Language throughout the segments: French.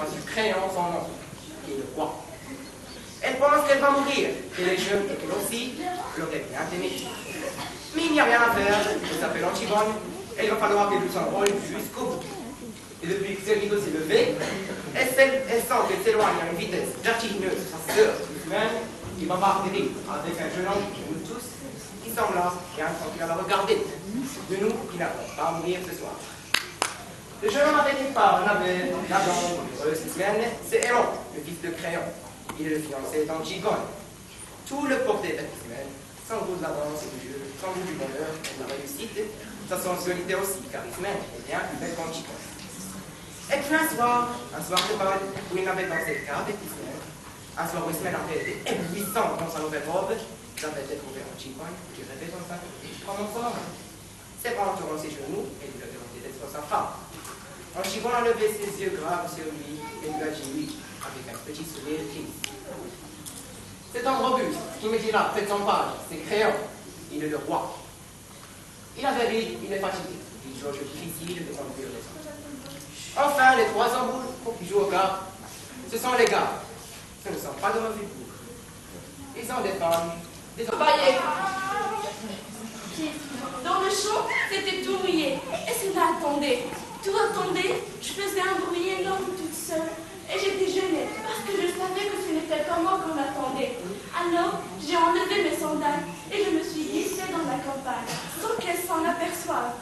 a su créer son nom, qui est le roi. Elle pense qu'elle va mourir, qu'elle est jeune et qu'elle aussi l'aurait bien aimé. Mais il n'y a rien à faire, elle s'appelle Antigone, et il va falloir qu'elle joue son rôle jusqu'au bout. Et depuis que ce rideau s'est levé, elle sent qu'elle s'éloigne à une vitesse vertigineuse de sa sœur humaine, qui va partir avec un jeune homme de nous tous, qui semble là, bien tranquille à la regarder, de nous qui n'avons pas à mourir ce soir. Le jeune homme avec par la blonde, sicilienne, c'est Héron, le fils de Créon. Il est le fiancé d'Antigone. Tout le portrait d'Antigone, sans goût de l'avance et du jeu, sans goût du bonheur et de la réussite, sa sensualité aussi, car Ismène est bien plus belle qu'Antigone. Et puis un soir de bal, où il n'avait dansé qu'avec Ismène, un soir où Ismène avait été éblouissante dans sa nouvelle robe, j'avais découvert Antigone, qui rêvait dans sa vie, pendant son main. C'est pas en tournant ses genoux, et lui a demandé d'être sa femme. Antigone a levé ses yeux graves sur lui, et lui a dit oui, avec un petit sourire triste. C'est un robuste qui me dira, faites son page, c'est Créon, il est le roi. Il avait ri, il est fatigué, il joue au jeu difficile de conduire les hommes. Enfin, les trois emboules qui jouent au cartes, ce sont les gars. Ce ne sont pas de mauvais goût. Ils ont des femmes, des hommes. Dans le champ, c'était tout mouillé, et cela attendait. Tout attendait, je faisais un bruit énorme toute seule, et j'étais gênée, parce que je savais que ce n'était pas moi qu'on attendait. Alors, j'ai enlevé mes sandales, et je me suis glissée dans la campagne, sans qu'elle s'en aperçoive.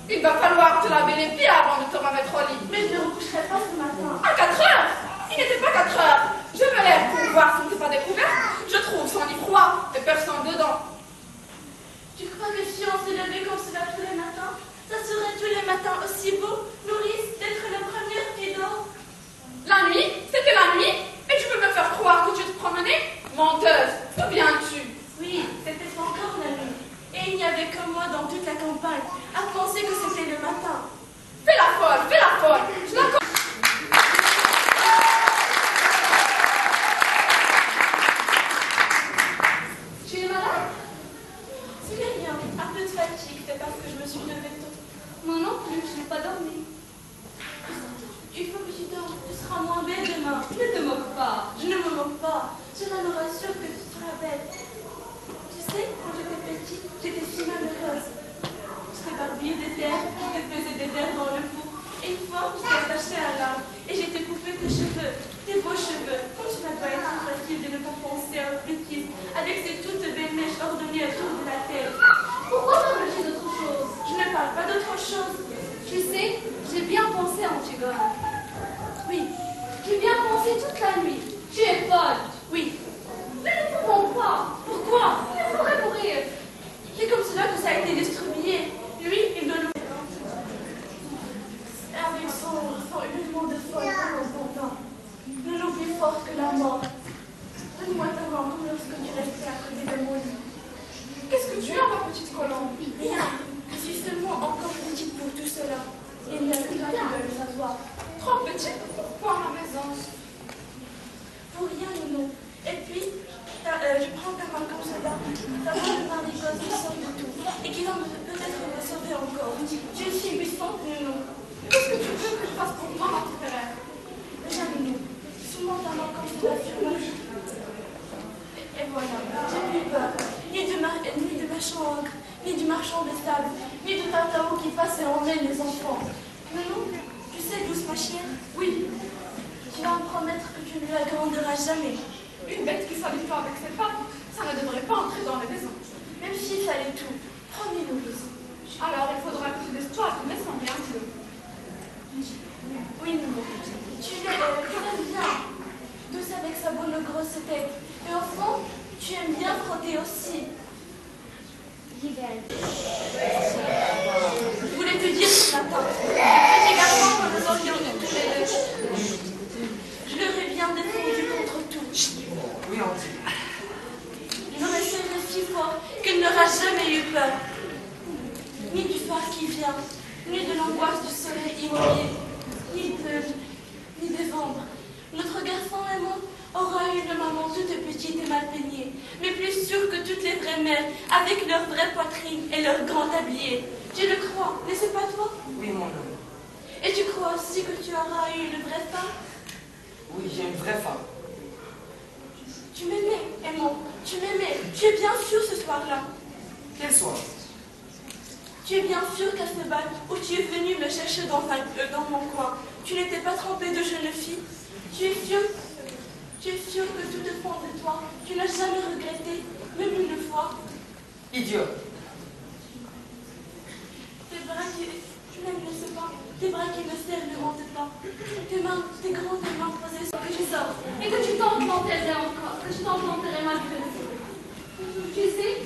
Il va falloir te laver les pieds avant de te remettre au lit. Mais je ne me coucherai pas ce matin. À 4 heures? Il n'était pas 4 heures. Je me lève pour voir si n'était pas découvert. Je trouve son lit froid et personne dedans. Tu crois que si on se levait comme cela tous les matins, ça serait tous les matins aussi beau, nourrice, d'être la première qui dort? La nuit? C'était la nuit? Et tu peux me faire croire que tu te promenais? Menteuse, d'où viens-tu? Oui, c'était encore la nuit. Et il n'y avait que moi dans toute la campagne, à penser que c'était le matin. Fais la folle, fais la folle. Je la connais. Tu es malade? Ce n'est rien, un peu de fatigue, c'est parce que je me suis levée tôt. Moi non plus, je n'ai pas dormi. Il faut que tu dormes, tu seras moins belle demain. Ne te moque pas. Je ne me moque pas. Cela me rassure que tu seras belle. Tu sais, quand j'étais petite, j'étais si malheureuse. Je t'ai barbillé des terres, je te faisais des verres dans le cou. Et une fois, je t'ai attaché à l'arbre et j'ai t'ai coupé tes cheveux, tes beaux cheveux. Comme cela doit être facile de ne pas penser à un bêtise avec ces toutes belles mèches ordonnées autour de la tête. Pourquoi parler d'autre chose? Je ne parle pas d'autre chose. Tu sais, j'ai bien pensé à Antigone. Oui, j'ai bien pensé toute la nuit. Tu es folle. Oui. Mais nous ne pouvons pas. Pourquoi? Il pourrait mourir. C'est comme cela que ça a été distribué. Lui, il doit nous... Avec son hurlement de folle pendant son temps. Ne joue plus forte que la mort. Donne-moi ta main comme lorsque tu restais à côté de mon lit. Qu'est-ce que tu as, ma petite colombe? Rien. Je suis seulement encore petite pour tout cela. Il n'y a que toi qui dois le savoir. Trop petite? Pourquoi, ma maison? Pour rien, non. Et puis, je prends ta main comme cela. Ta main de Marie-Rose me sauve de tout. Et qui va peut-être me sauver encore. Je suis puissante, non. Qu'est-ce que tu veux que je fasse pour toi, ma préférée? Viens, non. Soumets ta main comme cela sur moi. Et voilà, j'ai plus peur. Ni de marchand ogre, ni du marchand de sable, ni de Tartaro qui passe et emmène les enfants. Mais non, tu sais, douce ma chienne? Oui. Tu vas me promettre que tu ne lui agrandiras jamais. Une bête qui s'habitue avec ses pattes, ça ne devrait pas entrer dans les maisons. Même s'il fallait tout, promets-nous, Louise. Alors il faudra que tu l'histoires de maison bien sûr. Oui, non. Tu l'aimes bien. Douce avec sa bonne grosse tête. Et au fond, tu aimes bien frotter aussi. Je voulais te dire ce matin, petit garçon que nous aurions eu tous les deux. Je l'aurais bien défendu contre tout. Oui, Andy. J'aurais serré si fort qu'elle n'aura jamais eu peur. Ni du phare qui vient, ni de l'angoisse du soleil immobile, ni des vents. Notre garçon aimant aura eu une maman toute petite et mal peignée, mais plus sûre que toutes les vraies mères, avec leur vraie poitrine et leur grand tablier. Je le crois, n'est-ce pas toi? Oui, mon homme. Et tu crois aussi que tu auras eu une vraie femme? Oui, j'ai une vraie femme. Tu m'aimais, Aimant. Tu m'aimais. Tu es bien sûr ce soir-là. Quel soir? Tu es bien sûr qu'à ce bal où tu es venu me chercher dans mon coin, tu n'étais pas trempée de jeune fille. Tu es sûr que tout au fond de toi, tu n'as jamais regretté, même une fois. Idiot. Tes bras qui, je ne sais pas, tes bras qui ne serrent ne mentent pas. Tes grandes mains posées sur Que tu sors et que tu t'enfanterais encore, que tu t'enfanterais malgré le jour. Tu sais,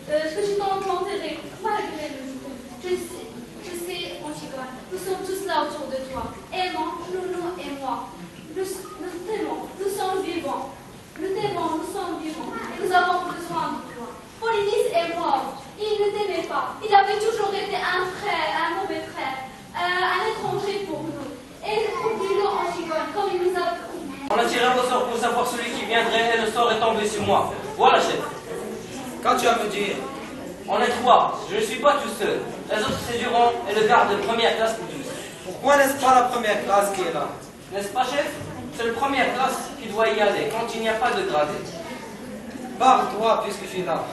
que tu t'enfanterais malgré le jour. Je sais, Antigone, nous sommes tous là autour de toi. Aimant, Nounou et moi. Nous t'aimons, nous sommes vivants. Nous t'aimons, nous sommes vivants. Et nous avons besoin de toi. Polynice est mort. Il ne t'aimait pas. Il avait toujours été un frère, un mauvais frère, un étranger pour nous. Et oublie-le, Antigone, comme il nous a oubliés. On a tiré au sort pour savoir celui qui viendrait et le sort est tombé sur moi. Voilà, chef. Quand tu vas me dire? On est trois. Je ne suis pas tout seul. Les autres, c'est Durand et le garde de première classe pour tous. Pourquoi n'est-ce pas la première classe qui est là? N'est-ce pas, chef? C'est la première classe qui doit y aller quand il n'y a pas de gradé. Parle-toi puisque je suis là.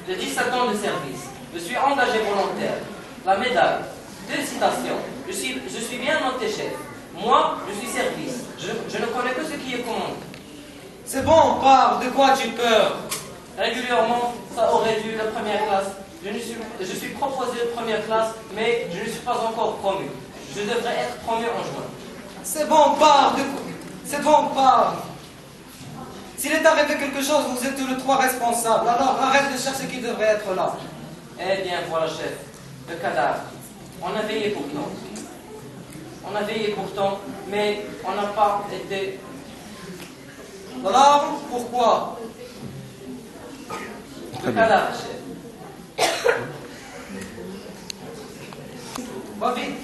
J'ai 17 ans de service. Je suis engagé volontaire. La médaille. 2 citations. Je suis bien noté, chef. Moi, je suis service. Je ne connais que ce qui est commande. C'est bon, parle. De quoi tu peur? Régulièrement, ça aurait dû la première classe. Je suis proposé de première classe, mais je ne suis pas encore promu. Je devrais être promu en juin. C'est bon, parle. C'est bon, parle. S'il est arrivé quelque chose, vous êtes tous les trois responsables. Alors arrête de chercher qui devrait être là. Eh bien, voilà, chef. Le cadavre. On a veillé pourtant. On a veillé pourtant, mais on n'a pas été... Alors, pourquoi? Le cadavre, chef. Va vite.